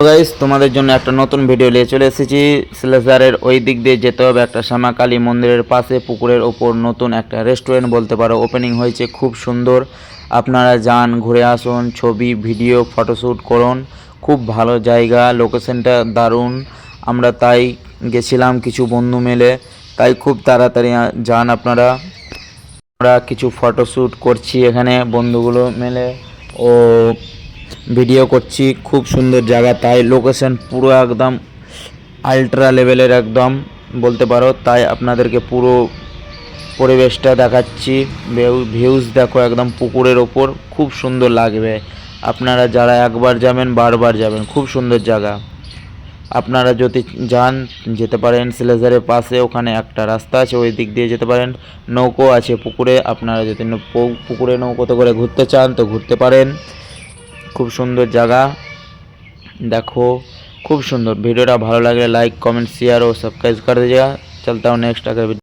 Guys, তোমাদের জন্য একটা নতুন ভিডিও নিয়ে চলে এসেছি। সিলেজারের ওই দিক দিয়ে যেতে হবে, একটা শ্যামা কালী মন্দিরের পাশে পুকুরের ওপর নতুন একটা রেস্টুরেন্ট বলতে পারো ওপেনিং হয়েছে, খুব সুন্দর। আপনারা যান, ঘুরে আসুন, ছবি ভিডিও ফটোশ্যুট করুন। খুব ভালো জায়গা, লোকেশনটা দারুণ। আমরা তাই গেছিলাম কিছু বন্ধু মিলে, তাই খুব তাড়াতাড়ি যান আপনারা। আমরা কিছু ফটোশ্যুট করছি এখানে বন্ধুগুলো মিলে ও ভিডিও করছি। খুব সুন্দর জায়গা, তাই লোকেশন পুরো একদম আল্ট্রা লেভেলের একদম বলতে পারো। তাই আপনাদেরকে পুরো পরিবেশটা দেখাচ্ছি। ভিউজ দেখো একদম পুকুরের ওপর, খুব সুন্দর লাগবে। আপনারা যারা একবার যাবেন বারবার যাবেন, খুব সুন্দর জায়গা। আপনারা যদি যান যেতে পারেন সিলেজারের পাশে, ওখানে একটা রাস্তা আছে, ওই দিক দিয়ে যেতে পারেন। নৌকো আছে পুকুরে, আপনারা যদি পুকুরে নৌকোতে করে ঘুরতে চান তো ঘুরতে পারেন। খুব সুন্দর জায়গা দেখো, খুব সুন্দর। वीडियो भालो लगे लाइक कमेंट शेयर और सब्सक्राइब कर दीजिएगा। चलता हूँ नेक्स्ट अगर